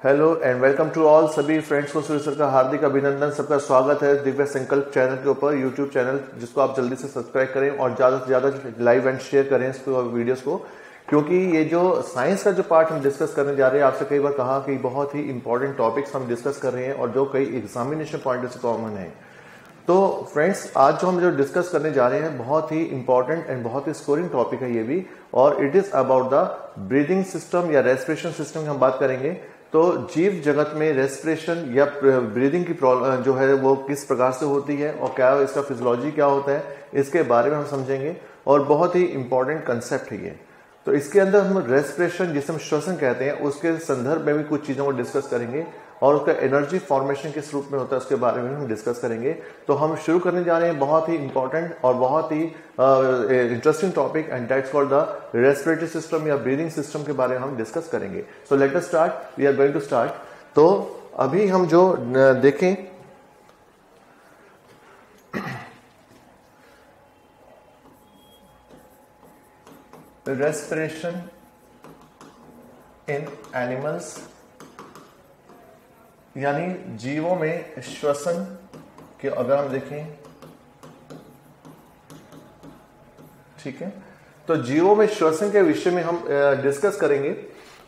Hello and welcome to all. सभी friends को Surya sir का हार्दिक अभिनंदन। सबका स्वागत है दिव्य संकल्प चैनल के ऊपर, यूट्यूब चैनल, जिसको आप जल्दी से सब्सक्राइब करें और ज़्यादा से ज़्यादा लाइव एंड शेयर करें इसको, वीडियोस को, क्योंकि ये जो साइंस का जो पार्ट हम डिस्कस करने जा रहे हैं, आपसे कई बार कहा कि बहुत ही इंपॉर्टेंट टॉपिक्स हम डिस्कस कर रहे हैं और जो कई एग्जामिनेशन पॉइंट से कॉमन है। तो फ्रेंड्स, आज जो हम डिस्कस करने जा रहे हैं बहुत ही इंपॉर्टेंट एंड बहुत ही स्कोरिंग टॉपिक है ये भी, और it is about the breathing system या रेस्पिरेशन सिस्टम की हम बात करेंगे। तो जीव जगत में रेस्पिरेशन या ब्रीदिंग की प्रॉब्लम जो है वो किस प्रकार से होती है और क्या इसका फिजियोलॉजी क्या होता है, इसके बारे में हम समझेंगे। और बहुत ही इंपॉर्टेंट कंसेप्ट है ये। तो इसके अंदर हम रेस्पिरेशन, जिसे हम श्वसन कहते हैं, उसके संदर्भ में भी कुछ चीजों को डिस्कस करेंगे और उसका एनर्जी फॉर्मेशन किस रूप में होता है उसके बारे में हम डिस्कस करेंगे। तो हम शुरू करने जा रहे हैं बहुत ही इंपॉर्टेंट और बहुत ही interesting topic, and that's called the respiratory system या ब्रीदिंग सिस्टम के बारे में हम डिस्कस करेंगे। So let us start, we are going to start. तो अभी हम जो देखें, रेस्पिरेशन इन एनिमल्स, यानी जीवों में श्वसन के अगर हम देखें, ठीक है, तो जीवों में श्वसन के विषय में हम डिस्कस करेंगे।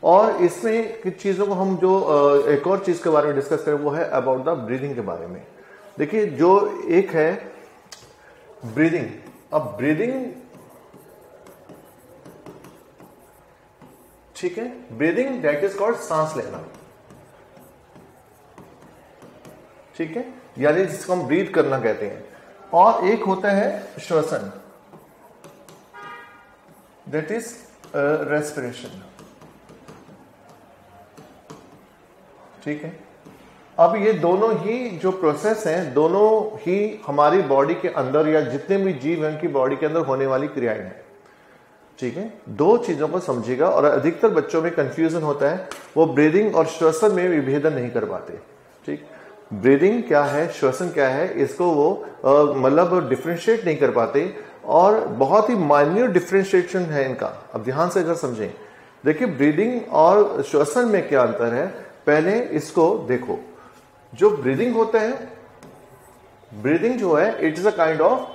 और इसमें कुछ चीजों को हम जो एक और चीज के बारे में डिस्कस करें वो है अबाउट द ब्रीदिंग के बारे में। देखिए, जो एक है ब्रीदिंग। अब ब्रीदिंग, ठीक है, ब्रीदिंग दैट इज कॉल्ड सांस लेना, ठीक है, यानी जिसको हम ब्रीथ करना कहते हैं। और एक होता है श्वसन, दैट इज रेस्पिरेशन, ठीक है। अब ये दोनों ही जो प्रोसेस हैं, दोनों ही हमारी बॉडी के अंदर या जितने भी जीव हैं उनकी बॉडी के अंदर होने वाली क्रियाएं हैं, ठीक है। दो चीजों को समझिएगा, और अधिकतर बच्चों में कंफ्यूजन होता है, वो ब्रीदिंग और श्वसन में विभेदन नहीं कर पाते, ठीक। ब्रीदिंग क्या है, श्वसन क्या है, इसको वो मतलब डिफ्रेंशिएट नहीं कर पाते, और बहुत ही माइन्यूट डिफ्रेंशिएशन है इनका। अब ध्यान से अगर समझें, देखिए ब्रीदिंग और श्वसन में क्या अंतर है, पहले इसको देखो। जो ब्रीदिंग होता है, ब्रीदिंग जो है, it is a kind of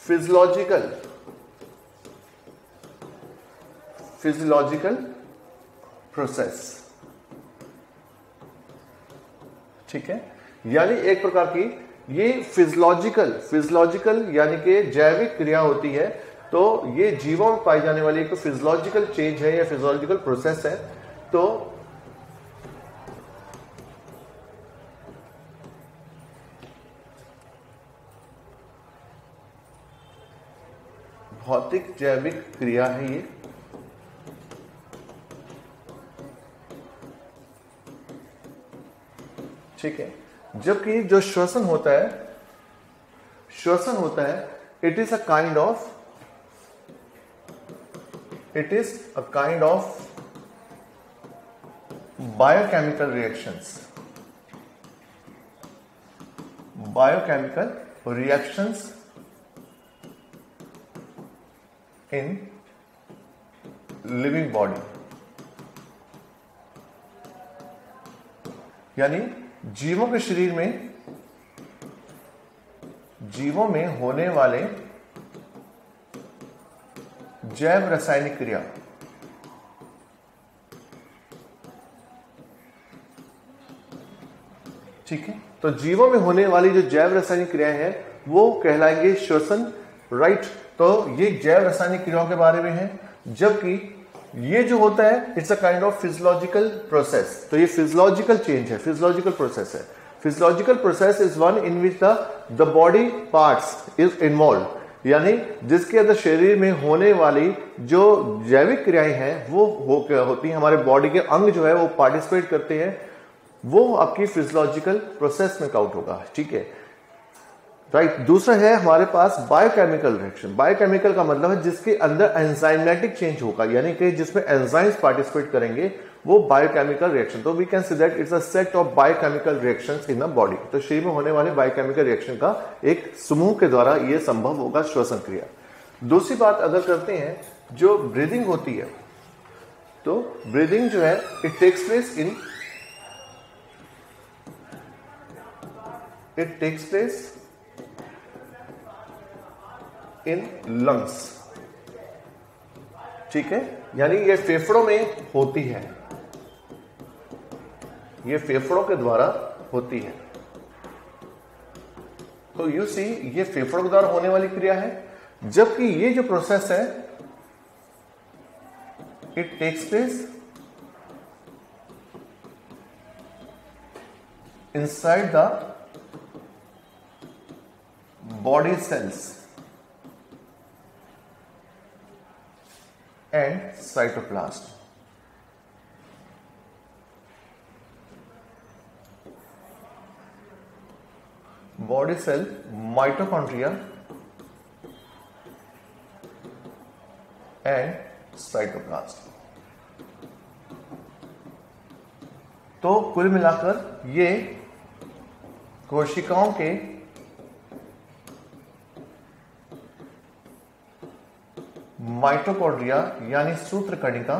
physiological process, ठीक है। यानी एक प्रकार की ये फिजियोलॉजिकल यानी कि जैविक क्रिया होती है। तो ये जीवों में पाई जाने वाली एक तो फिजियोलॉजिकल चेंज है या फिजियोलॉजिकल प्रोसेस है। तो भौतिक जैविक क्रिया है ये, ठीक है। जबकि जो श्वसन होता है, it is a kind of biochemical reactions in living body, यानी जीवों के शरीर में, जीवों में होने वाले जैव रासायनिक क्रिया, ठीक है। तो जीवों में होने वाली जो जैव रासायनिक क्रियाएं हैं वो कहलाएंगे श्वसन, राइट। तो ये जैव रासायनिक क्रियाओं के बारे में है। जबकि ये जो होता है, it's a kind of physiological process. तो ये फिजियोलॉजिकल चेंज है, फिजियोलॉजिकल प्रोसेस है। Physiological process is one in which the body parts is involve, यानी जिसके अंदर शरीर में होने वाली जो जैविक क्रियाएं हैं वो होती हैं, हमारे बॉडी के अंग जो है वो पार्टिसिपेट करते हैं, वो आपकी फिजियोलॉजिकल प्रोसेस में काउंट होगा, ठीक है, राइट। दूसरा है हमारे पास बायोकेमिकल रिएक्शन। बायोकेमिकल का मतलब है जिसके अंदर एंजाइमेटिक चेंज होगा, यानी कि जिसमें एंजाइम्स पार्टिसिपेट करेंगे, वो बायोकेमिकल रिएक्शन। तो we can see that it's a set of biochemical reactions in the body. तो शरीर में होने वाले बायोकेमिकल रिएक्शन का एक समूह के द्वारा यह संभव होगा श्वसन क्रिया। दूसरी बात अगर करते हैं, जो ब्रीदिंग होती है, तो ब्रीदिंग जो है it takes place in lungs, ठीक है, यानी ये फेफड़ों में होती है, ये फेफड़ों के द्वारा होती है। तो यू सी ये फेफड़ों के द्वारा होने वाली क्रिया है, जबकि ये जो प्रोसेस है it takes place inside the body cells and cytoplasm. Body cell, mitochondria and cytoplasm. तो कुल मिलाकर ये कोशिकाओं के माइटोकॉन्ड्रिया यानी सूत्रकणिका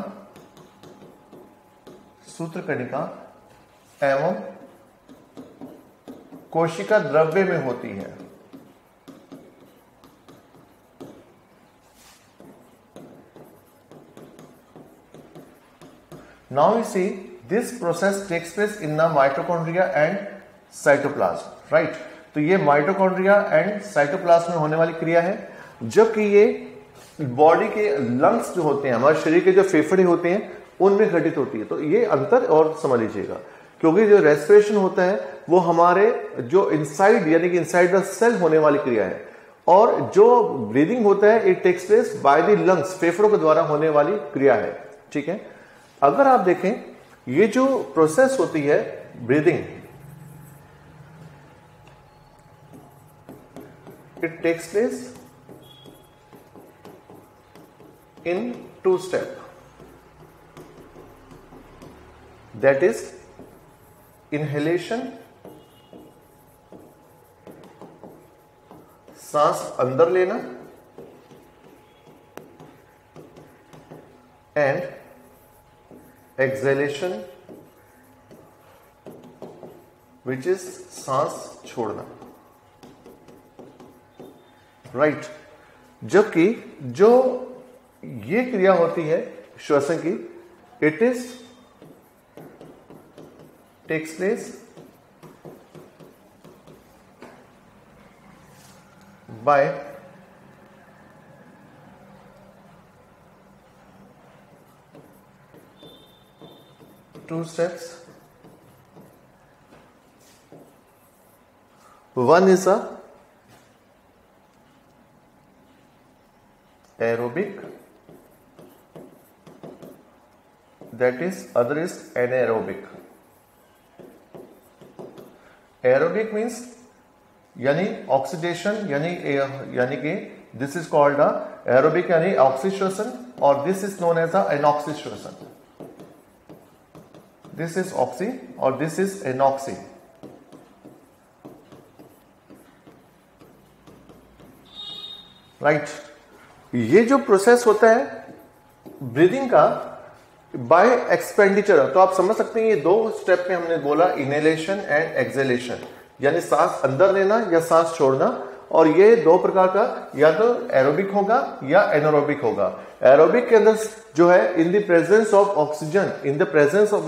एवं कोशिका द्रव्य में होती है। Now you see this process takes place in the mitochondria and cytoplasm, right. तो ये माइटोकॉन्ड्रिया एंड साइटोप्लाज्म में होने वाली क्रिया है, जबकि ये बॉडी के लंग्स जो होते हैं, हमारे शरीर के जो फेफड़े होते हैं, उनमें घटित होती है। तो ये अंतर और समझ लीजिएगा, क्योंकि जो रेस्पिरेशन होता है वो हमारे जो इनसाइड यानी कि इनसाइड द सेल होने वाली क्रिया है, और जो ब्रीदिंग होता है it takes place by the lungs, फेफड़ों के द्वारा होने वाली क्रिया है, ठीक है। अगर आप देखें ये जो प्रोसेस होती है breathing, it takes place in 2 steps, that is inhalation, सांस अंदर लेना, and exhalation, which is सांस छोड़ना, राइट। जबकि जो ये क्रिया होती है श्वसन की, it is takes place by two steps. One is a aerobic, that is other is anaerobic. Aerobic means यानी ऑक्सीडेशन यानी कि दिस इज कॉल्ड एरोबिक यानी ऑक्सीश्वसन, और दिस इज नोन एज एनॉक्सीश्वसन। दिस इज ऑक्सी और दिस इज एनॉक्सी, राइट। ये जो प्रोसेस होता है ब्रीदिंग का बाय एक्सपेंडिचर, तो आप समझ सकते हैं ये 2 स्टेप में हमने बोला इनहेलेशन एंड एक्सहेलेशन, यानी सांस अंदर लेना या सांस छोड़ना, और ये 2 प्रकार का या तो एरोबिक होगा या एनारोबिक होगा। एरोबिक के अंदर जो है in the presence of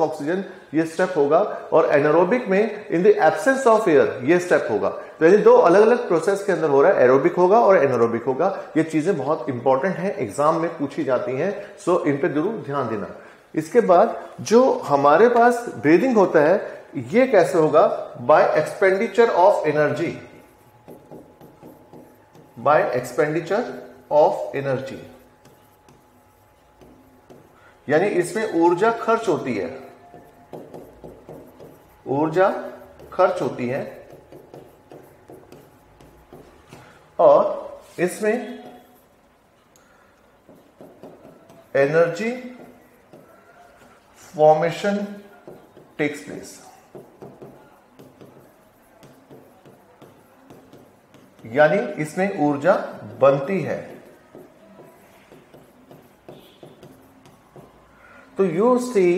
oxygen ये स्टेप होगा, और एनारोबिक में in the absence of air ये स्टेप होगा। तो यानी 2 अलग अलग प्रोसेस के अंदर हो रहा है, एरोबिक होगा और एनारोबिक होगा। ये चीजें बहुत इंपॉर्टेंट हैं, एग्जाम में पूछी जाती हैं, सो इन पे जरूर ध्यान देना। इसके बाद जो हमारे पास ब्रीदिंग होता है ये कैसे होगा, bye expenditure of energy, bye expenditure of energy, यानी इसमें ऊर्जा खर्च होती है, ऊर्जा खर्च होती है, और इसमें एनर्जी फॉर्मेशन टेक्स प्लेस, यानी इसमें ऊर्जा बनती है। तो तो यू सी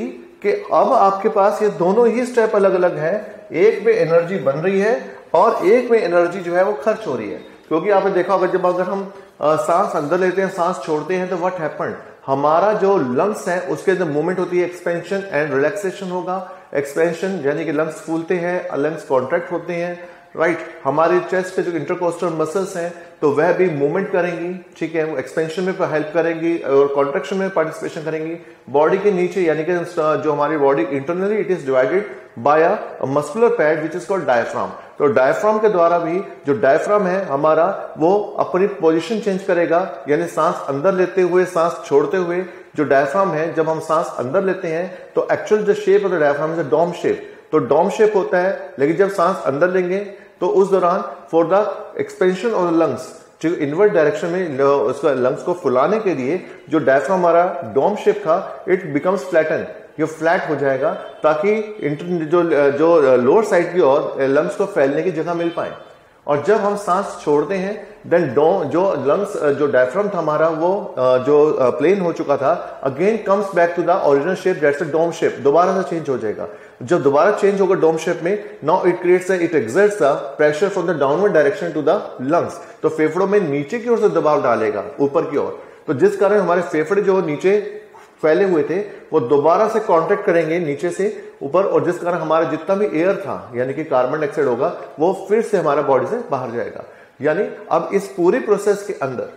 कि अब आपके पास ये दोनों ही स्टेप अलग अलग है, एक में एनर्जी बन रही है और एक में एनर्जी जो है वो खर्च हो रही है। क्योंकि आपने देखा होगा जब अगर हम सांस अंदर लेते हैं सांस छोड़ते हैं तो व्हाट हैपन, हमारा जो लंग्स है उसके अंदर मूवमेंट होती है, एक्सपेंशन एंड रिलैक्सेशन होगा। एक्सपेंशन यानी कि लंग्स फूलते हैं, लंग्स कॉन्ट्रैक्ट होते हैं, राइट। हमारे चेस्ट के जो इंटरकोस्टल मसल्स हैं तो वह भी मूवमेंट करेंगी, ठीक है, वो एक्सपेंशन में हेल्प करेंगी और कॉन्ट्रैक्शन में पार्टिसिपेशन करेंगी। बॉडी के नीचे यानी कि जो हमारी body internally it is divided by a muscular pad which is called diaphragm. तो डायफ्राम के द्वारा भी जो डायफ्राम है हमारा वो अपनी पोजीशन चेंज करेगा, यानी सांस अंदर लेते हुए सांस छोड़ते हुए जो डायफ्राम है, जब हम सांस अंदर लेते हैं तो एक्चुअल जो shape of the diaphragm is dome shape, तो डोम शेप होता है। लेकिन जब सांस अंदर लेंगे तो उस दौरान for the expansion of the lungs, जो इनवर्ट डायरेक्शन में उसका लंग्स को फुलाने के लिए जो डायफ्राम हमारा डोम शेप था इट बिकम्स फ्लैटन, ये फ्लैट हो जाएगा ताकि जो लोअर साइड की ओर लंग्स को फैलने की जगह मिल पाए। और जब हम सांस छोड़ते हैं देन जो लंग्स जो डायफ्राम था हमारा वो जो प्लेन हो चुका था again comes back to the original shape, that's a dome shape, दोबारा से चेंज हो जाएगा। जब दोबारा चेंज होगा डोम शेप में, now it exerts the pressure from the downward direction to the lungs, तो फेफड़ों में नीचे की ओर से दबाव डालेगा ऊपर की ओर, तो जिस कारण हमारे फेफड़े जो नीचे फैले हुए थे वो दोबारा से कॉन्ट्रैक्ट करेंगे नीचे से ऊपर, और जिस कारण हमारा जितना भी एयर था यानी कि कार्बन डाइऑक्साइड होगा वो फिर से हमारा बॉडी से बाहर जाएगा। यानी अब इस पूरी प्रोसेस के अंदर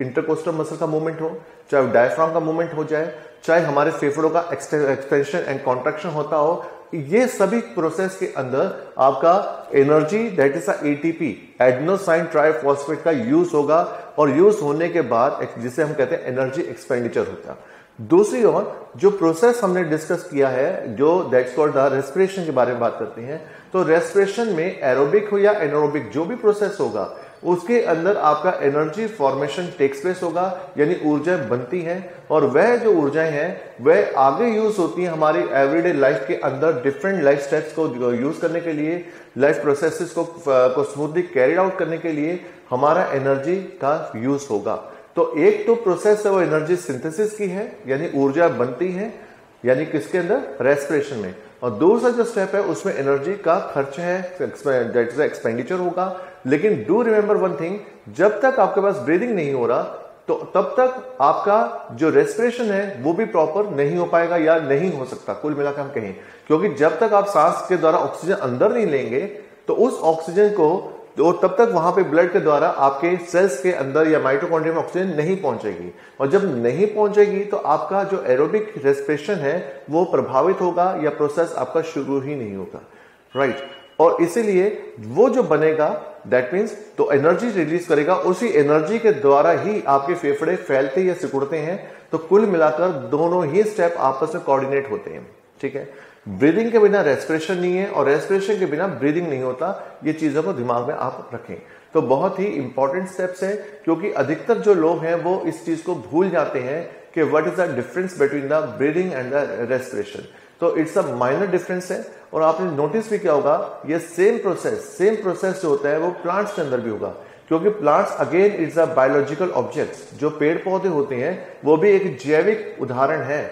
इंटरकोस्टल मसल का मूवमेंट हो, चाहे डायफ्राम का मूवमेंट हो जाए, चाहे हमारे फेफड़ों का एक्सपेंशन एंड कॉन्ट्रैक्शन होता हो, ये सभी प्रोसेस के अंदर आपका energy that is ATP adenosine triphosphate का यूज होगा, और यूज होने के बाद जिसे हम कहते हैं एनर्जी एक्सपेंडिचर होता है। दूसरी ओर जो प्रोसेस हमने डिस्कस किया है जो दैट्स कॉल्ड द रेस्पिरेशन के बारे में बात करते हैं, तो रेस्पिरेशन में एरोबिक हो या एनारोबिक जो भी प्रोसेस होगा उसके अंदर आपका एनर्जी फॉर्मेशन टेक्स प्लेस होगा, यानी ऊर्जाएं बनती हैं, और वह जो ऊर्जाएं हैं वह आगे यूज होती हैं हमारी एवरीडे लाइफ के अंदर डिफरेंट लाइफ स्टेप्स को यूज करने के लिए, लाइफ प्रोसेसेस को स्मूथली कैरी आउट करने के लिए हमारा एनर्जी का यूज होगा। तो एक तो प्रोसेस है वो एनर्जी सिंथेसिस की है, यानी ऊर्जा बनती है, यानी किसके अंदर रेस्पिरेशन में, और दूसरा जो स्टेप है उसमें एनर्जी का खर्च है, दैट इज एक्सपेंडिचर होगा। लेकिन डू रिमेंबर वन थिंग, जब तक आपके पास ब्रीदिंग नहीं हो रहा तो तब तक आपका जो रेस्पिरेशन है वो भी प्रॉपर नहीं हो पाएगा या नहीं हो सकता, कुल मिलाकर हम कहें, क्योंकि जब तक आप सांस के द्वारा ऑक्सीजन अंदर नहीं लेंगे तो उस ऑक्सीजन को तो तब तक वहां पे ब्लड के द्वारा आपके सेल्स के अंदर या माइटोकॉन्ड्रिया में ऑक्सीजन नहीं पहुंचेगी, और जब नहीं पहुंचेगी तो आपका जो एरोबिक रेस्पिरेशन है वो प्रभावित होगा या प्रोसेस आपका शुरू ही नहीं होगा, राइट। और इसीलिए वो जो बनेगा दैट मीन्स तो एनर्जी रिलीज करेगा, उसी एनर्जी के द्वारा ही आपके फेफड़े फैलते या सिकुड़ते हैं। तो कुल मिलाकर दोनों ही स्टेप आपस में कोऑर्डिनेट होते हैं, ठीक है। ब्रीदिंग के बिना रेस्पिरेशन नहीं है और रेस्पिरेशन के बिना ब्रीदिंग नहीं होता, ये चीजों को दिमाग में आप रखें। तो बहुत ही इंपॉर्टेंट स्टेप्स हैं, क्योंकि अधिकतर जो लोग हैं वो इस चीज को भूल जाते हैं कि what is the difference between the breathing and the respiration. तो इट्स अ माइनर डिफरेंस है, और आपने नोटिस भी किया होगा ये सेम प्रोसेस जो होता है वो प्लांट्स के अंदर भी होगा, क्योंकि plants again it's a biological objects. जो पेड़ पौधे होते हैं वो भी एक जैविक उदाहरण है,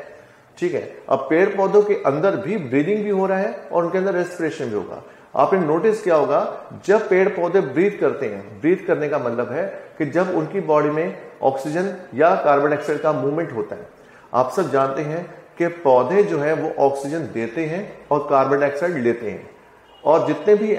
ठीक है। अब पेड़ पौधों के अंदर भी ब्रीदिंग भी हो रहा है और उनके अंदर रेस्पिरेशन भी होगा। आपने नोटिस किया होगा जब पेड़ पौधे ब्रीथ करते हैं, ब्रीथ करने का मतलब है कि जब उनकी बॉडी में ऑक्सीजन या कार्बन डाइऑक्साइड का मूवमेंट होता है। आप सब जानते हैं कि पौधे जो है वो ऑक्सीजन देते हैं और कार्बन डाइऑक्साइड लेते हैं, और जितने भी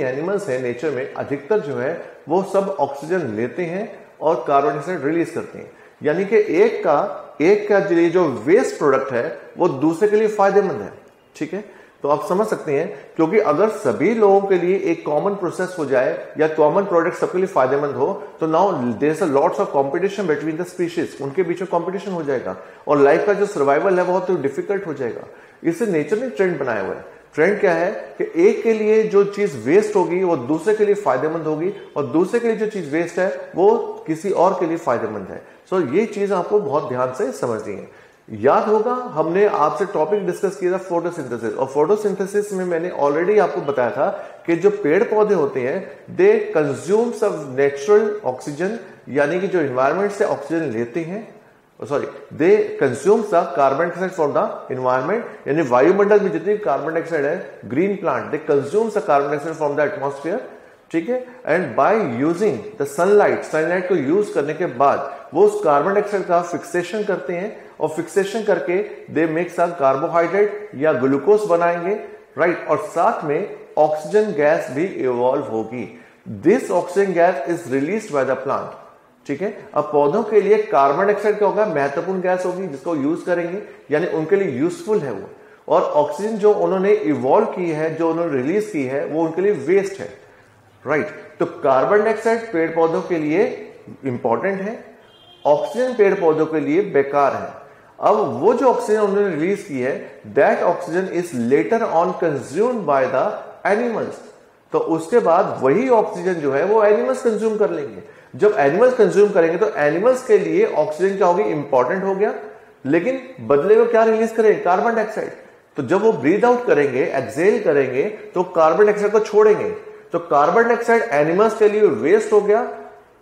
एनिमल्स हैं नेचर में अधिकतर जो है वो सब ऑक्सीजन लेते हैं और कार्बन डाइऑक्साइड रिलीज करते हैं। यानी कि एक का जो वेस्ट प्रोडक्ट है वो दूसरे के लिए फायदेमंद है, ठीक है। तो आप समझ सकते हैं, क्योंकि अगर सभी लोगों के लिए एक कॉमन प्रोसेस हो जाए या कॉमन प्रोडक्ट सबके लिए फायदेमंद हो, तो now there is a lots of competition between the species, उनके बीच में कंपटीशन हो जाएगा और लाइफ का जो सर्वाइवल है बहुत डिफिकल्ट हो जाएगा। इसे नेचर ने ट्रेंड बनाया हुआ है। ट्रेंड क्या है कि एक के लिए जो चीज वेस्ट होगी वो दूसरे के लिए फायदेमंद होगी, और दूसरे के लिए जो चीज वेस्ट है वो किसी और के लिए फायदेमंद है। सो ये चीज आपको बहुत ध्यान से समझनी है। याद होगा हमने आपसे टॉपिक डिस्कस किया था फोटोसिंथेसिस, और फोटोसिंथेसिस में मैंने ऑलरेडी आपको बताया था कि जो पेड़ पौधे होते हैं दे कंज्यूम सब नेचुरल ऑक्सीजन, यानी कि जो एनवायरमेंट से ऑक्सीजन लेते हैं, sorry, they consumes the carbon dioxide from the environment, यानी वायुमंडल में जितनी कार्बन डाइऑक्साइड है, green plant they consumes the carbon dioxide from the atmosphere, ठीक है। And by using the sunlight को यूज करने के बाद वो उस कार्बन डाइऑक्साइड का फिक्सेशन करते हैं, और फिक्सेशन करके दे मेक सम कार्बोहाइड्रेट या ग्लूकोज बनाएंगे, राइट। और साथ में ऑक्सीजन गैस भी इवॉल्व होगी। This oxygen gas is released by the plant, ठीक है। अब पौधों के लिए कार्बन डाइऑक्साइड क्या होगा, महत्वपूर्ण गैस होगी जिसको यूज करेंगे, यानी उनके लिए यूजफुल है वो। और ऑक्सीजन जो उन्होंने इवॉल्व की है, जो उन्होंने रिलीज की है, वो उनके लिए वेस्ट है, राइट। तो कार्बन डाइऑक्साइड पेड़ पौधों के लिए इंपॉर्टेंट है, ऑक्सीजन पेड़ पौधों के लिए बेकार है। अब वो जो ऑक्सीजन उन्होंने रिलीज की है, that oxygen is later on consumed by the animals. तो उसके बाद वही ऑक्सीजन जो है वो एनिमल्स कंज्यूम कर लेंगे। जब एनिमल्स कंज्यूम करेंगे तो एनिमल्स के लिए ऑक्सीजन क्या होगी, इंपॉर्टेंट हो गया, लेकिन बदले में क्या रिलीज करेंगे, कार्बन डाइऑक्साइड। तो जब वो ब्रीथ आउट करेंगे, एक्सेल करेंगे, तो कार्बन डाइऑक्साइड को छोड़ेंगे। तो कार्बन डाइऑक्साइड एनिमल्स के लिए वेस्ट हो गया,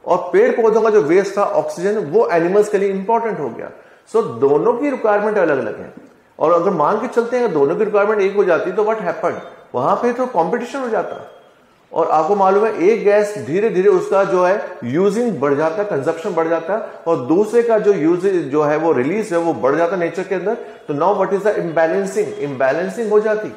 और पेड़ पौधों का जो वेस्ट था ऑक्सीजन, वो एनिमल्स के लिए इंपॉर्टेंट हो गया। सो दोनों की रिक्वायरमेंट अलग अलग है। और अगर मान के चलते हैं दोनों की रिक्वायरमेंट एक हो जाती तो व्हाट हैपेंड, वहां पे तो कंपटीशन हो जाता। और आपको मालूम है एक गैस धीरे धीरे उसका जो है यूजिंग बढ़ जाता है, कंजप्शन बढ़ जाता है, और दूसरे का जो यूज जो है वो रिलीज है वो बढ़ जाता है नेचर के अंदर। तो now what is the imbalancing हो जाती।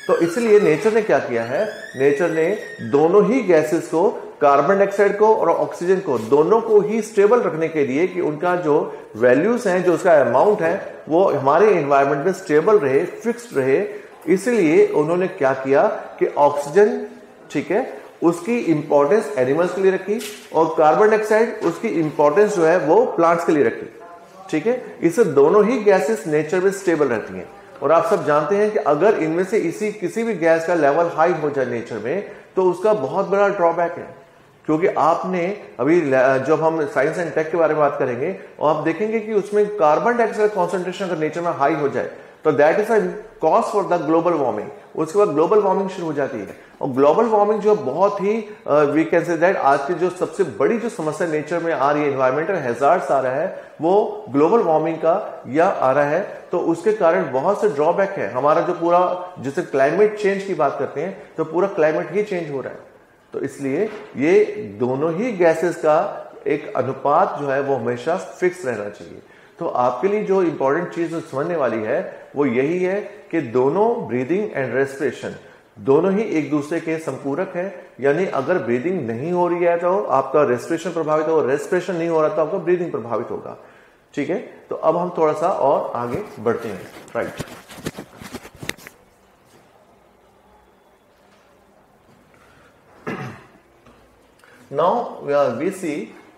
तो इसलिए नेचर ने क्या किया है, नेचर ने दोनों ही गैसेस को, कार्बन डाइऑक्साइड को और ऑक्सीजन को, दोनों को ही स्टेबल रखने के लिए कि उनका जो वैल्यूज हैं, जो उसका अमाउंट है, वो हमारे एनवायरनमेंट में स्टेबल रहे, फिक्स्ड रहे, इसलिए उन्होंने क्या किया कि ऑक्सीजन, ठीक है, उसकी इंपॉर्टेंस एनिमल्स के लिए रखी, और कार्बन डाइऑक्साइड उसकी इंपॉर्टेंस जो है वो प्लांट्स के लिए रखी, ठीक है। इससे दोनों ही गैसेस नेचर में स्टेबल रहती हैं। और आप सब जानते हैं कि अगर इनमें से किसी भी गैस का लेवल हाई हो जाए नेचर में, तो उसका बहुत बड़ा ड्रॉबैक है। क्योंकि आपने अभी जब हम साइंस एंड टेक के बारे में बात करेंगे, और आप देखेंगे कि उसमें कार्बन डाइऑक्साइड कॉन्सेंट्रेशन अगर नेचर में हाई हो जाए, तो that is a cause for the global warming. उसके बाद ग्लोबल वार्मिंग शुरू हो जाती है। और ग्लोबल वार्मिंग जो बहुत ही वी कैन से दैट आज की जो सबसे बड़ी जो समस्या नेचर में आ रही है, एनवायरमेंटल हैजार्ड्स आ रहा है, वो ग्लोबल वार्मिंग का या आ रहा है। तो उसके कारण बहुत से ड्रॉबैक है। हमारा जो पूरा, जिसे क्लाइमेट चेंज की बात करते हैं, तो पूरा क्लाइमेट ही चेंज हो रहा है। तो इसलिए ये दोनों ही गैसेस का एक अनुपात जो है वो हमेशा फिक्स रहना चाहिए। तो आपके लिए जो इंपॉर्टेंट चीज समझने वाली है वो यही है कि दोनों ब्रीदिंग एंड रेस्पिरेशन दोनों ही एक दूसरे के संपूरक है। यानी अगर ब्रीदिंग नहीं हो रही है तो आपका रेस्पिरेशन प्रभावित होगा, रेस्पिरेशन नहीं हो रहा तो आपका ब्रीदिंग प्रभावित होगा, ठीक है। तो अब हम थोड़ा सा और आगे बढ़ते हैं, राइट। नाउ वी सी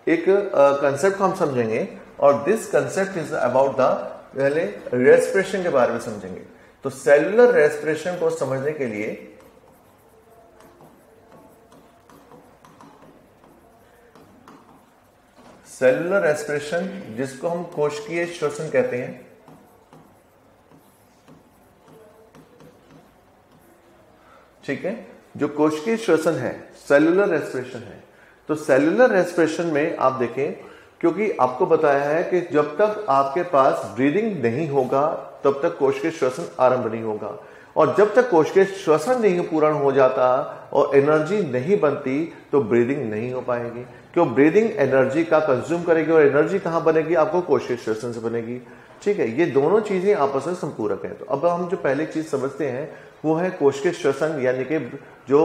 एक कंसेप्ट हम समझेंगे, और this concept is about the, पहले रेस्पिरेशन के बारे में समझेंगे। तो सेलुलर रेस्पिरेशन को समझने के लिए सेलुलर रेस्पिरेशन, जिसको हम कोशिकीय श्वसन कहते हैं, ठीक है, जो कोशिकीय श्वसन है सेलुलर रेस्पिरेशन है। तो सेलुलर रेस्पिरेशन में आप देखें, क्योंकि आपको बताया है कि जब तक आपके पास ब्रीदिंग नहीं होगा तब तक कोशिकीय श्वसन आरंभ नहीं होगा, और जब तक कोशिकीय श्वसन नहीं पूर्ण हो जाता और एनर्जी नहीं बनती तो ब्रीदिंग नहीं हो पाएगी। क्यों, ब्रीदिंग एनर्जी का कंज्यूम करेगी, और एनर्जी कहां बनेगी, आपको कोशिकीय श्वसन से बनेगी, ठीक है। ये दोनों चीजें आपस में संपूरक हैं। तो अब हम जो पहली चीज समझते हैं वो है कोशिकीय श्वसन, यानी कि जो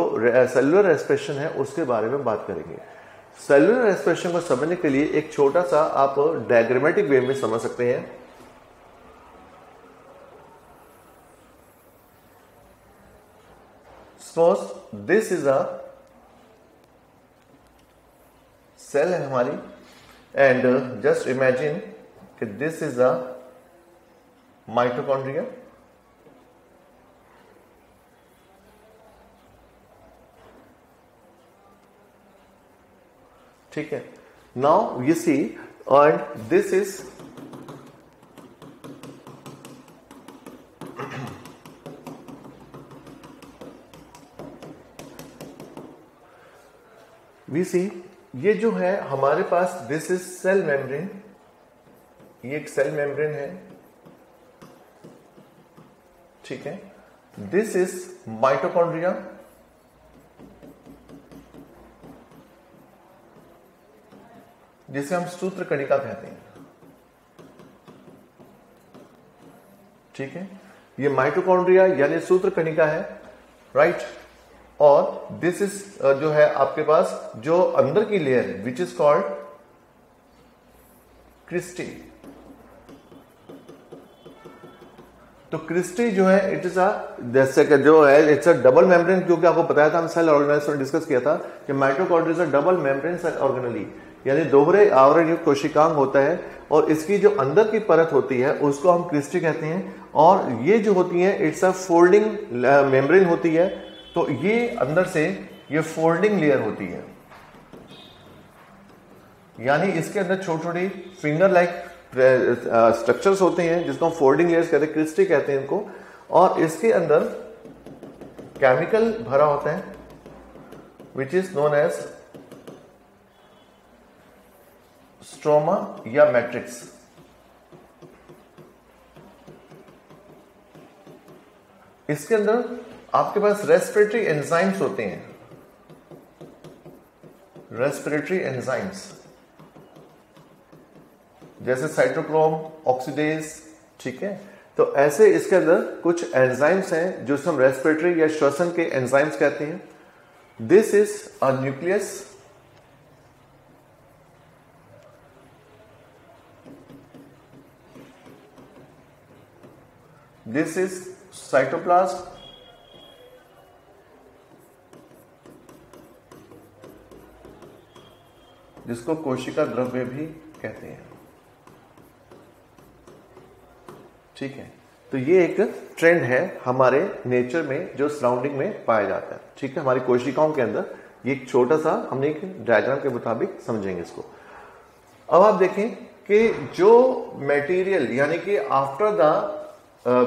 सेलुलर रेस्पिरेशन है उसके बारे में बात करेंगे। सेलुलर रेस्पिरेशन को समझने के लिए एक छोटा सा आप डायग्रामेटिक वे में समझ सकते हैं। Suppose this is a cell है हमारी, एंड जस्ट इमेजिन कि दिस इज अ माइटोकॉन्ड्रिया, ठीक है। Now you see, and this is we see, ये जो है हमारे पास, दिस इज सेल मेम्ब्रेन, ये एक सेल मेम्ब्रेन है, ठीक है। दिस इज माइटोकॉन्ड्रिया, जिसे हम सूत्र कणिका कहते हैं, ठीक है। ये माइटोकॉन्ड्रिया यानी सूत्र कणिका है, राइट। और दिस इज जो है आपके पास जो अंदर की layer which is called cristae. तो क्रिस्टी जो है इट इज जैसे कि जो है इट्स अ डबल मेम्ब्रेन, क्योंकि आपको बताया था हम सेल ऑर्गेनेल्स में डिस्कस किया था कि mitochondria is a double membrane cell organelle, यानी दोहरे आवरण युक्त कोशिकांग होता है, और इसकी जो अंदर की परत होती है उसको हम क्रिस्टी कहते हैं। और ये जो होती है इट्स अ फोल्डिंग मेम्ब्रेन होती है, तो ये अंदर से ये फोल्डिंग लेयर होती है, यानी इसके अंदर छोटी छोटी फिंगर लाइक स्ट्रक्चर्स होते हैं जिसको हम फोल्डिंग लेयर्स कहते हैं, क्रिस्टी कहते हैं इनको। और इसके अंदर केमिकल भरा होता है which is known as stroma या मैट्रिक्स। इसके अंदर आपके पास रेस्पिरेटरी एंजाइम्स होते हैं, रेस्पिरेटरी एंजाइम्स जैसे साइटोक्रोम, ऑक्सीडेज, ठीक है। तो ऐसे इसके अंदर कुछ एंजाइम्स हैं जो हम रेस्पिरेटरी या श्वसन के एंजाइम्स कहते हैं। This is a nucleus, this is cytoplasm, जिसको कोशिका द्रव्य भी कहते हैं, ठीक है। तो ये एक ट्रेंड है हमारे नेचर में जो सराउंडिंग में पाया जाता है, ठीक है। हमारी कोशिकाओं के अंदर ये एक छोटा सा हमने एक डायग्राम के मुताबिक समझेंगे इसको। अब आप देखें कि जो मटेरियल यानी कि after the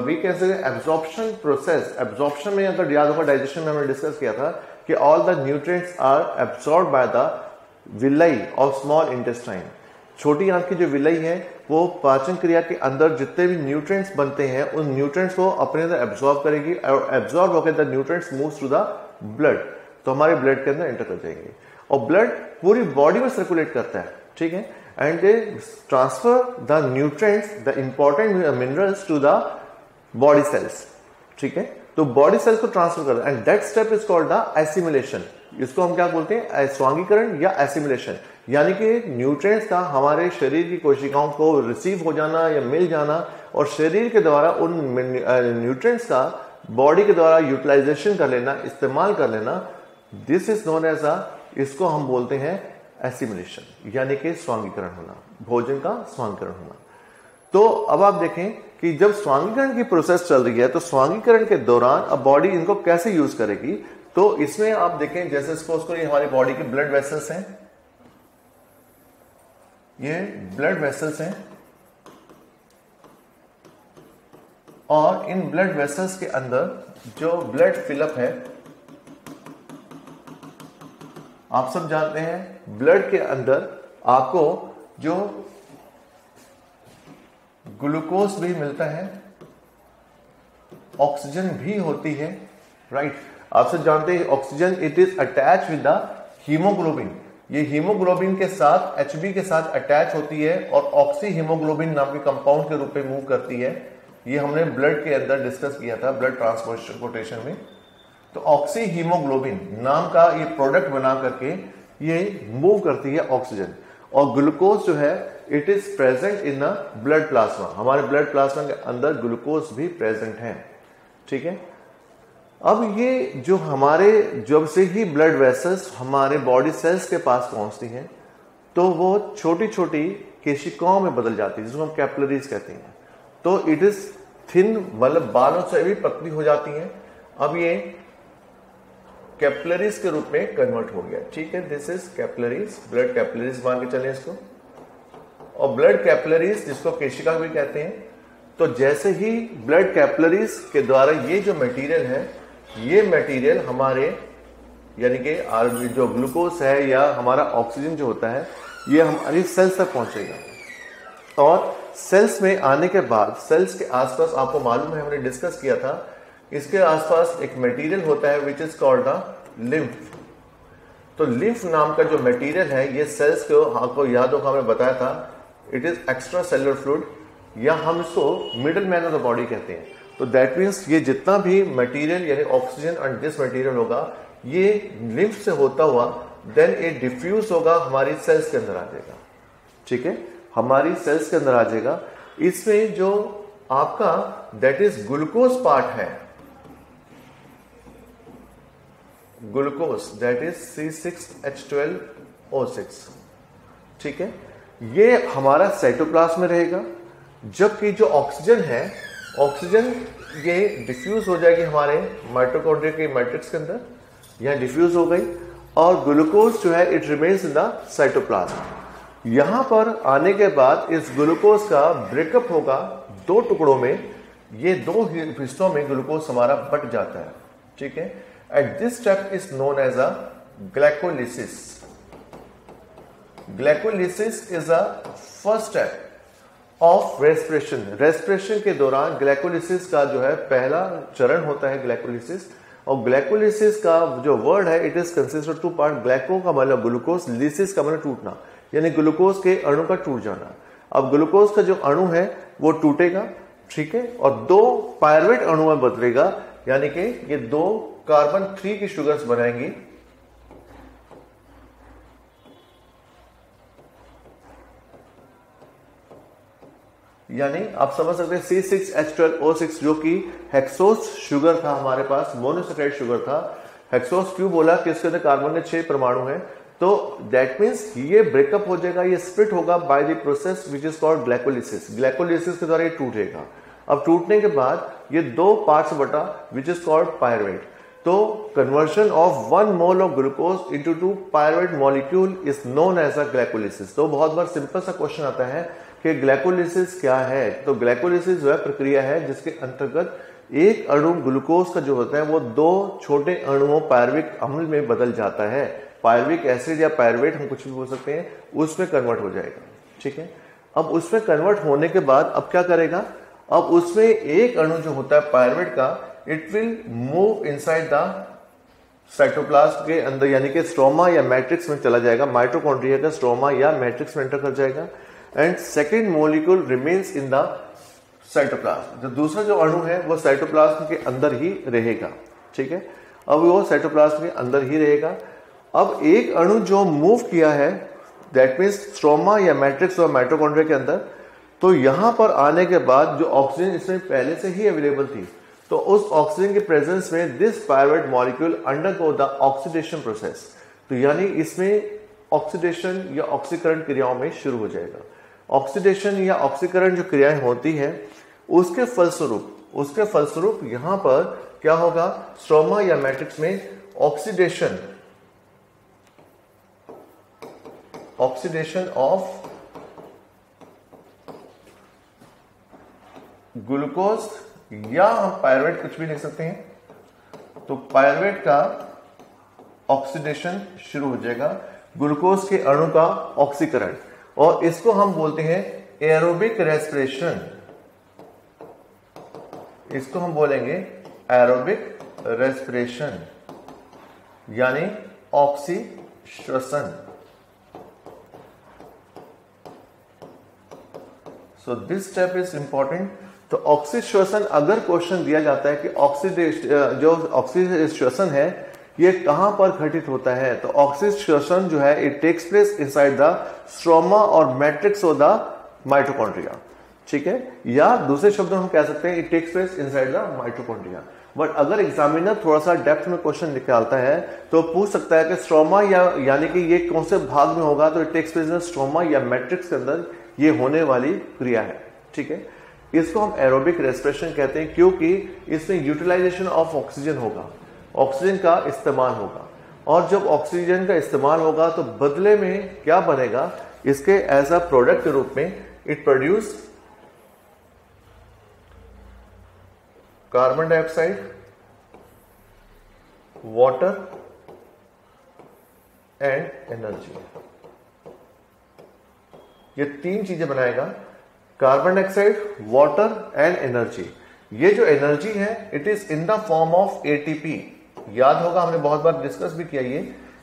we can say absorption process, absorption में अगर याद होगा डाइजेशन में हमने डिस्कस किया था कि all the nutrients are absorbed by the villi of small intestine. छोटी आंत की जो विलाई है वो पाचन क्रिया के अंदर जितने भी न्यूट्रिएंट्स बनते हैं उन न्यूट्रिएंट्स को अपने अंदर एब्जॉर्ब करेगी, और एब्जॉर्ब होकर the nutrients moves to the blood, तो हमारे ब्लड के अंदर एंटर कर जाएंगे और ब्लड पूरी बॉडी में सर्कुलेट करता है, ठीक है। And they transfer the nutrients, the important minerals to the body cells, ठीक है। तो बॉडी सेल्स को ट्रांसफर करता है and that step is called the assimilation. इसको हम क्या बोलते हैं, स्वांगीकरण या एसिमिलेशन, यानी कि न्यूट्रिएंट्स का हमारे शरीर की कोशिकाओं को रिसीव हो जाना या मिल जाना और शरीर के द्वारा उन न्यूट्रिएंट्स का बॉडी के द्वारा यूटिलाइजेशन कर लेना, इस्तेमाल कर लेना। दिस इज नोन एज इसको हम बोलते हैं एसिमिलेशन, यानी कि स्वांगीकरण होना, भोजन का स्वांगीकरण होना। तो अब आप देखें कि जब स्वांगीकरण की प्रोसेस चल रही है तो स्वांगीकरण के दौरान अब बॉडी इनको कैसे यूज करेगी। तो इसमें आप देखें जैसे सपोज करो ये हमारी बॉडी के ब्लड वेसल्स हैं, ये ब्लड वेसल्स हैं और इन ब्लड वेसल्स के अंदर जो ब्लड फिलअप है, आप सब जानते हैं ब्लड के अंदर आपको जो ग्लूकोज भी मिलता है, ऑक्सीजन भी होती है, राइट। आप सब जानते हैं oxygen it is attach with the haemoglobin, ये हीमोग्लोबिन के साथ Hb के साथ अटैच होती है और ऑक्सी हीमोग्लोबिन नाम के कंपाउंड के रूप में मूव करती है। ये हमने ब्लड के अंदर डिस्कस किया था ब्लड ट्रांसपोर्टेशन में। तो ऑक्सी हीमोग्लोबिन नाम का ये प्रोडक्ट बना करके ये मूव करती है ऑक्सीजन, और ग्लूकोज जो है it is present in the blood plasma, हमारे ब्लड प्लाज्मा के अंदर ग्लूकोज भी प्रेजेंट है, ठीक है। अब ये जो हमारे जब से ही ब्लड वेसल्स हमारे बॉडी सेल्स के पास पहुंचती हैं तो वो छोटी छोटी केशिकाओं में बदल जाती है, जिसको हम कैपिलरीज कहते हैं। तो इट इज थिन, मतलब बालों से भी पतली हो जाती हैं। अब ये कैपिलरीज के रूप में कन्वर्ट हो गया, ठीक है। This is capillaries, blood capillaries मान के चले इसको, और ब्लड कैपिलरीज जिसको केशिका भी कहते हैं। तो जैसे ही ब्लड कैपिलरीज के द्वारा ये जो मटेरियल है, ये मटेरियल हमारे यानी कि जो ग्लूकोज है या हमारा ऑक्सीजन जो होता है ये हमारी सेल्स तक पहुंचेगा, और सेल्स में आने के बाद सेल्स के आसपास आपको मालूम है, हमने डिस्कस किया था, इसके आसपास एक मटेरियल होता है which is called the lymph. तो लिम्फ नाम का जो मटेरियल है ये सेल्स को, आपको याद होगा हमने बताया था, it is extra cellular fluid, या हम इसको middle man of the body कहते हैं। तो दैट मीन्स ये जितना भी मटेरियल यानी ऑक्सीजन एंड दिस मटेरियल होगा ये लिम्फ से होता हुआ देन ये डिफ्यूज होगा, हमारी सेल्स के अंदर आ जाएगा। ठीक है, हमारी सेल्स के अंदर आ जाएगा। इसमें जो आपका दैट इज ग्लूकोज पार्ट है, ग्लूकोज दैट इज C6H12O6। ठीक है, ये हमारा साइटोप्लाज्म में रहेगा, जबकि जो ऑक्सीजन है, ऑक्सीजन ये डिफ्यूज हो जाएगी हमारे माइटोकॉन्ड्रिया के मैट्रिक्स के अंदर, यहां डिफ्यूज हो गई, और ग्लूकोज जो है it remains in the cytoplasm. यहां पर आने के बाद इस ग्लूकोज का ब्रेकअप होगा दो टुकड़ों में, ये दो हिस्सों में ग्लूकोज हमारा बट जाता है। ठीक है, at this step is known as a glycolysis. Glycolysis is a first step of respiration. Respiration के दौरान ग्लाइकोलिसिस का जो है पहला चरण होता है ग्लाइकोलिसिस। और ग्लाइकोलिसिस का जो वर्ड है it is consist two part, glyco का मतलब ग्लूकोज, लिसिस का मतलब टूटना, यानी ग्लूकोज के अणु का टूट जाना। अब ग्लूकोज का जो अणु है वो टूटेगा, ठीक है, और दो पायरुवेट अणु में बदलेगा, यानी कि ये दो कार्बन 3 की शुगर्स बनाएंगी। यानी आप समझ सकते हैं C6H12O6 जो कि हेक्सोस शुगर था हमारे पास, मोनोसेकेराइड शुगर था। हेक्सोस क्यों बोला कि इसके अंदर कार्बन के 6 परमाणु हैं, तो दैट मीन्स ये ब्रेकअप हो जाएगा, ये स्प्लिट होगा by the process which is called glycolysis. Glycolysis के द्वारा ये टूटेगा। अब टूटने के बाद ये दो पार्ट्स बटा विच इज कॉल्ड पायरुवेट। तो conversion of 1 mole of glucose into 2 pyruvate molecule is known as a glycolysis. तो बहुत बार सिंपल सा क्वेश्चन आता है कि ग्लाइकोलिसिस क्या है। तो ग्लाइकोलिसिस वह प्रक्रिया है जिसके अंतर्गत एक अणु ग्लूकोज का जो होता है वो दो छोटे अणुओं पायरुविक अम्ल में बदल जाता है। पायरुविक एसिड या पायरुवेट हम कुछ भी बोल सकते हैं, उसमें कन्वर्ट हो जाएगा। ठीक है, अब उसमें कन्वर्ट होने के बाद अब क्या करेगा, अब उसमें एक अणु जो होता है पायरुवेट का, it will move inside the cytoplasm के अंदर, यानी कि स्ट्रोमा या मैट्रिक्स में चला जाएगा। माइटोकॉन्ड्रिया का स्ट्रोमा या मैट्रिक्स में एंटर कर जाएगा and second molecule remains in the cytoplasm. जो दूसरा जो अणु है वो साइटोप्लाज्म के अंदर ही रहेगा। ठीक है, अब वो साइटोप्लाज्म के अंदर ही रहेगा। अब एक अणु जो मूव किया है दैट मीन्स स्ट्रोमा या मैट्रिक्स और माइटोकॉन्ड्रिया के अंदर, तो यहां पर आने के बाद जो ऑक्सीजन इसमें पहले से ही अवेलेबल थी, तो उस ऑक्सीजन के प्रेजेंस में this pyruvate molecule undergo the oxidation process. तो यानी इसमें ऑक्सीडेशन या ऑक्सीकरण क्रियाओं में शुरू हो जाएगा। ऑक्सीडेशन या ऑक्सीकरण जो क्रियाएं होती है उसके फलस्वरूप यहां पर क्या होगा, स्ट्रोमा या मैट्रिक्स में ऑक्सीडेशन ऑफ ग्लूकोज, या हम पायरुवेट कुछ भी लिख सकते हैं, तो पायरुवेट का ऑक्सीडेशन शुरू हो जाएगा, ग्लूकोज के अणु का ऑक्सीकरण, और इसको हम बोलते हैं एरोबिक रेस्पिरेशन। इसको हम बोलेंगे एरोबिक रेस्पिरेशन यानी ऑक्सीश्वसन। So this step is important. तो ऑक्सीश्वसन, अगर क्वेश्चन दिया जाता है कि जो ऑक्सीश्वसन है ये कहां पर घटित होता है, तो ऑक्सीश्वसन जो है it takes place inside the stroma और मैट्रिक्स ऑफ द माइटोकॉन्ड्रिया। ठीक है, या दूसरे शब्दों में हम कह सकते हैं it takes place inside the mitochondria. But अगर एग्जामिनर थोड़ा सा डेप्थ में क्वेश्चन निकालता है तो पूछ सकता है कि स्ट्रोमा यानी कि ये कौन से भाग में होगा, तो it takes place in stroma या मैट्रिक्स के अंदर ये होने वाली क्रिया है। ठीक है, इसको हम एरोबिक रेस्पिरेशन कहते हैं क्योंकि इसमें यूटिलाइजेशन ऑफ ऑक्सीजन होगा, ऑक्सीजन का इस्तेमाल होगा, और जब ऑक्सीजन का इस्तेमाल होगा तो बदले में क्या बनेगा, इसके एज अ प्रोडक्ट के रूप में it produce carbon dioxide, water and energy. ये तीन चीजें बनाएगा। Carbon dioxide, water and energy. ये जो एनर्जी है it is in the form of ATP. याद होगा हमने बहुत बार डिस्कस भी किया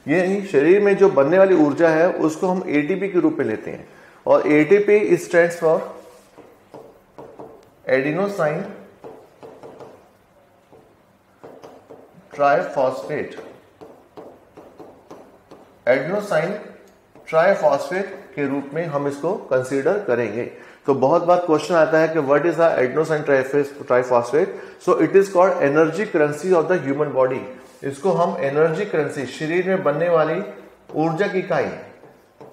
ये शरीर में जो बनने वाली ऊर्जा है उसको हम एटीपी के रूप में लेते हैं, और ATP stands for adenosine triphosphate. Adenosine triphosphate के रूप में हम इसको कंसीडर करेंगे। तो बहुत बार क्वेश्चन आता है कि what is the adenosine triphosphate. So it is called energy currency of the human body. इसको हम एनर्जी करेंसी, शरीर में बनने वाली ऊर्जा की इकाई,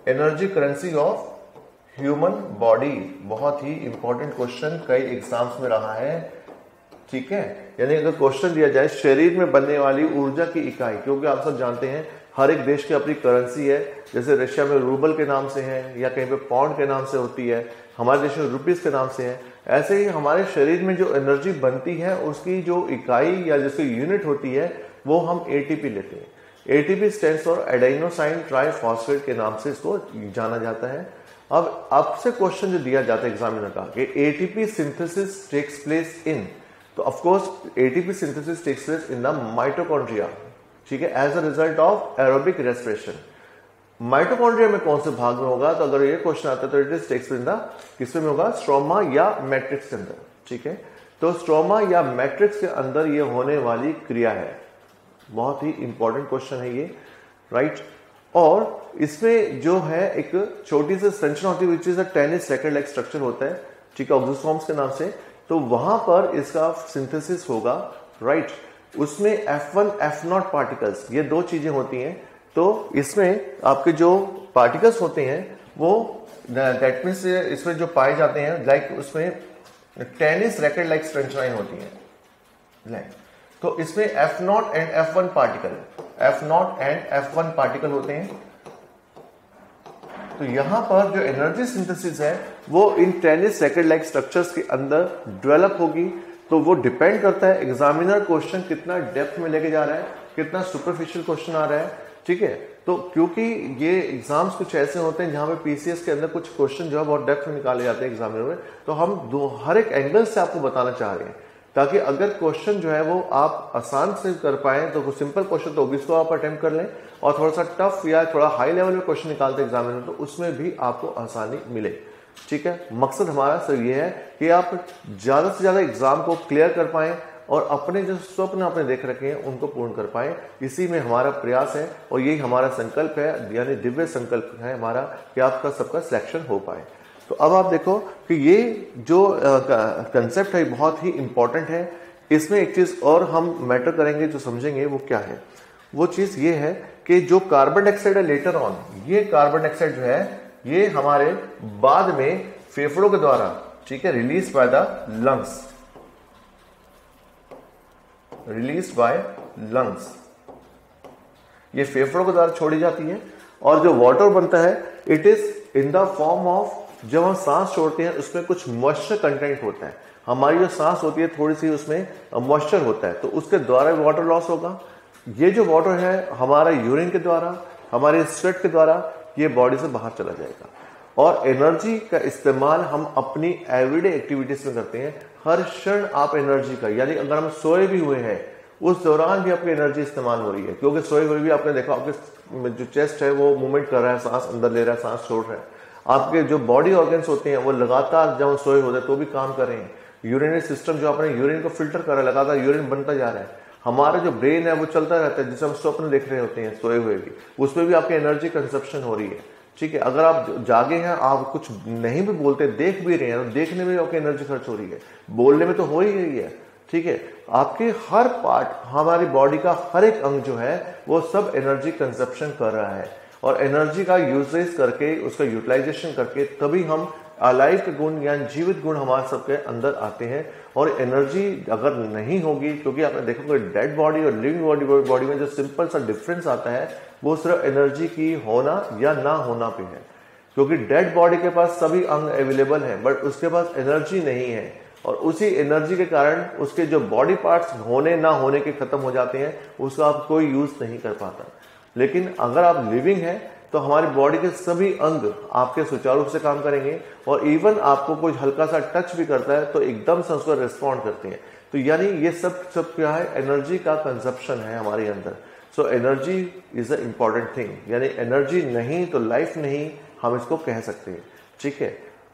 energy currency of human body. बहुत ही इंपॉर्टेंट क्वेश्चन कई एग्जाम्स में रहा है, ठीक है। यानी अगर क्वेश्चन दिया जाए शरीर में बनने वाली ऊर्जा की इकाई, क्योंकि आप सब जानते हैं हर एक देश की अपनी करेंसी है, जैसे रशिया में रूबल के नाम से है या कहीं पे पाउंड के नाम से होती है, हमारे देश में रुपीस के नाम से है। ऐसे ही हमारे शरीर में जो एनर्जी बनती है उसकी जो इकाई या जिसकी यूनिट होती है वो हम एटीपी लेते हैं। ATP stands for adenosine triphosphate के नाम से इसको जाना जाता है। अब आपसे क्वेश्चन जो दिया जाता है एग्जामिनर का कि ATP synthesis takes place in, तो of course ATP synthesis takes place in the mitochondria, ठीक है, as a result of aerobic respiration. Mitochondria में कौन से भाग में होगा, तो अगर ये क्वेश्चन आता है तो it is takes place in the, किसमें होगा, स्ट्रोमा या मैट्रिक्स के अंदर, ठीक है। तो स्ट्रोमा या मैट्रिक्स के अंदर ये होने वाली क्रिया है। बहुत ही इंपॉर्टेंट क्वेश्चन है ये, राइट। और इसमें जो है एक छोटी सी संरचना होती है which is a tennis racket like structure होता है, ठीक है, ऑक्सोसोम्स के नाम से। तो वहां पर इसका सिंथेसिस होगा, राइट। उसमें F1 F0 पार्टिकल्स, ये दो चीजें होती हैं। तो इसमें आपके जो पार्टिकल्स होते हैं वो दैट मीन्स इसमें जो पाए जाते हैं लाइक उसमें टेनिस रैकेट लाइक संरचनाएं होती हैं, लाइक। तो इसमें F0 एंड F1 पार्टिकल होते हैं। तो यहां पर जो एनर्जी सिंथेसिस है वो in tennis racket like structures के अंदर डेवलप होगी। तो वो डिपेंड करता है एग्जामिनर क्वेश्चन कितना डेप्थ में लेके जा रहा है, कितना सुपरफिशियल क्वेश्चन आ रहा है, ठीक है। तो क्योंकि ये एग्जाम्स कुछ ऐसे होते हैं जहां पे पीसीएस के अंदर कुछ क्वेश्चन जो है बहुत डेप्थ में निकाले जाते हैं एग्जामिनर में, तो हम हर एक एंगल से आपको बताना चाह रहे हैं ताकि अगर क्वेश्चन जो है वो आप आसान से कर पाए, तो सिंपल क्वेश्चन तो इसको आप अटेम्प्ट कर लें, और थोड़ा सा टफ या थोड़ा हाई लेवल में क्वेश्चन निकालते हैं एग्जामिनर तो उसमें भी आपको आसानी मिले, ठीक है। मकसद हमारा सिर्फ ये है कि आप ज्यादा से ज्यादा एग्जाम को क्लियर कर पाएं और अपने जो स्वप्न आपने देख रखे हैं उनको पूर्ण कर पाएं। इसी में हमारा प्रयास है और यही हमारा संकल्प है, यानी दिव्य संकल्प है हमारा कि आपका सबका सिलेक्शन हो पाए। तो अब आप देखो कि ये जो कंसेप्ट है बहुत ही इंपॉर्टेंट है। इसमें एक चीज और हम मैटर करेंगे, जो समझेंगे वो क्या है, वो चीज ये है कि जो कार्बन डाइऑक्साइड है लेटर ऑन, ये कार्बन डाइऑक्साइड जो है ये हमारे बाद में फेफड़ों के द्वारा, ठीक है, release by the lungs, release by lungs, ये फेफड़ों के द्वारा छोड़ी जाती है। और जो वाटर बनता है it is in the form of, जब हम सांस छोड़ते हैं उसमें कुछ मॉइस्चर कंटेंट होता है, हमारी जो सांस होती है थोड़ी सी उसमें मॉइस्चर होता है, तो उसके द्वारा वाटर लॉस होगा। ये जो वाटर है हमारा यूरिन के द्वारा, हमारे स्वेट के द्वारा ये बॉडी से बाहर चला जाएगा। और एनर्जी का इस्तेमाल हम अपनी एवरीडे एक्टिविटीज में करते हैं। हर क्षण आप एनर्जी का, यानी अगर हम सोए भी हुए हैं उस दौरान भी आपकी एनर्जी इस्तेमाल हो रही है, क्योंकि सोए हुए भी आपने देखा आपके जो चेस्ट है वो मूवमेंट कर रहा है, सांस अंदर ले रहा है, सांस छोड़ रहा है। आपके जो बॉडी ऑर्गन्स होते हैं वो लगातार जब सोए होते हैं तो भी काम कर रहे हैं। यूरिनरी सिस्टम जो अपने यूरिन को फिल्टर कर रहा है, लगातार यूरिन बनता जा रहा है। हमारा जो ब्रेन है वो चलता रहता है, जिसे हम स्वप्न देख रहे होते हैं सोए हुए भी, उसमें भी आपकी एनर्जी कंजप्शन हो रही है, ठीक है। अगर आप जागे हैं, आप कुछ नहीं भी बोलते, देख भी रहे हैं, तो देखने में आपकी एनर्जी खर्च हो रही है, बोलने में तो हो ही रही है, ठीक है। आपके हर पार्ट, हमारी बॉडी का हर एक अंग जो है वो सब एनर्जी कंजप्शन कर रहा है। और एनर्जी का यूजेज करके, उसका यूटिलाइजेशन करके तभी हम अलाइव के गुण या जीवित गुण हमारे सबके अंदर आते हैं। और एनर्जी अगर नहीं होगी, क्योंकि आपने देखोगे डेड बॉडी और लिविंग बॉडी में जो सिंपल सा डिफरेंस आता है वो सिर्फ एनर्जी की होना या ना होना पे है। क्योंकि डेड बॉडी के पास सभी अंग अवेलेबल हैं बट उसके पास एनर्जी नहीं है, और उसी एनर्जी के कारण उसके जो बॉडी पार्ट्स होने ना होने के खत्म हो जाते हैं, उसका आप कोई यूज नहीं कर पाता। लेकिन अगर आप लिविंग हैं तो हमारी बॉडी के सभी अंग आपके सुचारू रूप से काम करेंगे, और इवन आपको कोई हल्का सा टच भी करता है तो एकदम से उसको रिस्पॉन्ड करते हैं। तो यानी ये सब क्या है, एनर्जी का कंजप्शन है हमारे अंदर। So energy is a important thing, यानी एनर्जी नहीं तो लाइफ नहीं, हम इसको कह सकते हैं। ठीक है,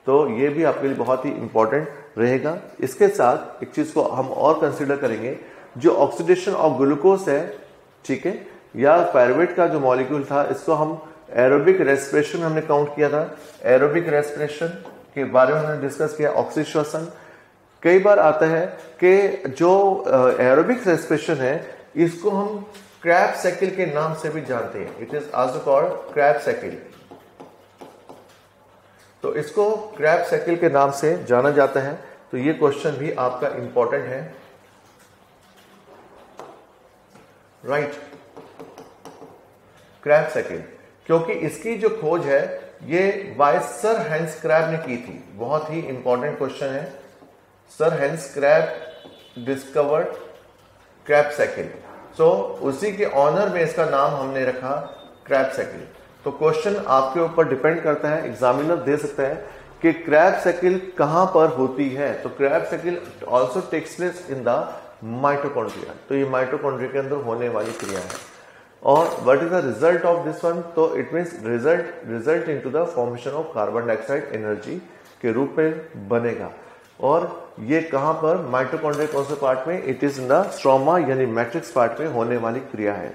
तो ये भी आपके लिए बहुत ही इंपॉर्टेंट रहेगा। इसके साथ एक चीज को हम और कंसिडर करेंगे, जो ऑक्सीडेशन ऑफ ग्लूकोज है, ठीक है, या पायरुवेट का जो मॉलिक्यूल था, इसको हम एरोबिक रेस्पिरेशन हमने काउंट किया था। एरोबिक रेस्पिरेशन के बारे में हमने डिस्कस किया, ऑक्सीजन श्वसन। कई बार आता है कि जो एरोबिक रेस्पिरेशन है इसको हम क्रैब साइकिल के नाम से भी जानते हैं। It is also called Krebs cycle. तो इसको क्रैब साइकिल के नाम से जाना जाता है। तो ये क्वेश्चन भी आपका इंपॉर्टेंट है, राइट। क्रैब साइकिल, क्योंकि इसकी जो खोज है ये बाय सर हैंस क्रैब ने की थी। बहुत ही इंपॉर्टेंट क्वेश्चन है। Sir Hans Krebs discovered Krebs cycle, so उसी के ऑनर में इसका नाम हमने रखा क्रैब साइकिल। तो क्वेश्चन आपके ऊपर डिपेंड करता है, एग्जामिनर दे सकता है कि क्रैब साइकिल कहां पर होती है। तो Krebs cycle also takes place in the mitochondria. तो ये माइटोकॉन्ड्रिया के अंदर होने वाली क्रिया है। और what is the result of this one, तो it means result into the formation of carbon dioxide energy के रूप में बनेगा। और ये कहां पर, माइटोकॉन्ड्रिया कौन से पार्ट में, it is in the stroma यानी मैट्रिक्स पार्ट में होने वाली क्रिया है।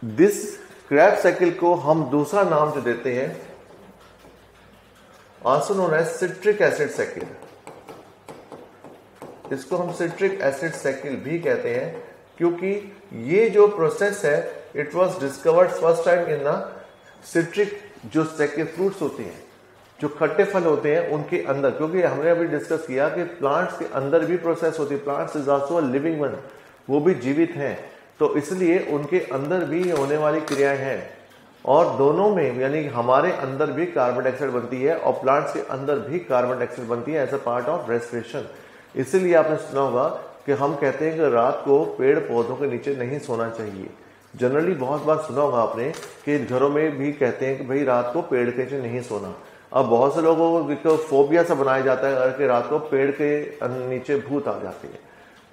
दिस क्रैब साइकिल को हम दूसरा नाम जो देते हैं, also known as citric acid cycle. इसको हम सिट्रिक एसिड साइकिल भी कहते हैं, क्योंकि ये जो प्रोसेस है it was discovered first time in the citric, जो साइकिल फ्रूट्स होते हैं, जो खट्टे फल होते हैं उनके अंदर। क्योंकि हमने अभी डिस्कस किया कि प्लांट्स के अंदर भी प्रोसेस होती है, plants is also living one, वो भी जीवित हैं, तो इसलिए उनके अंदर भी होने वाली क्रियाएं हैं। और दोनों में, यानी हमारे अंदर भी कार्बन डाइऑक्साइड बनती है और प्लांट्स के अंदर भी कार्बन डाइऑक्साइड बनती है as a part of respiration. इसीलिए आपने सुना होगा कि हम कहते हैं कि रात को पेड़ पौधों के नीचे नहीं सोना चाहिए। जनरली बहुत बार सुना होगा आपने कि घरों में भी कहते हैं कि भाई रात को पेड़ के नीचे नहीं सोना। अब बहुत से लोगों को फोबिया सा बनाया जाता है कि रात को पेड़ के नीचे भूत आ जाते हैं।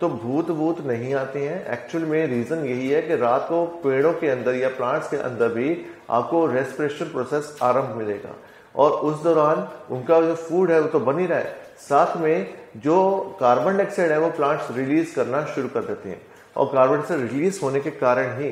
तो भूत नहीं आते हैं। एक्चुअल में रीजन यही है कि रात को पेड़ों के अंदर या प्लांट्स के अंदर भी आपको रेस्पिरेशन प्रोसेस आरंभ मिलेगा, और उस दौरान उनका जो फूड है वो तो बन ही रहा है, साथ में जो कार्बन डाइऑक्साइड है वो प्लांट्स रिलीज करना शुरू कर देते हैं, और कार्बन डाइऑक्साइड रिलीज होने के कारण ही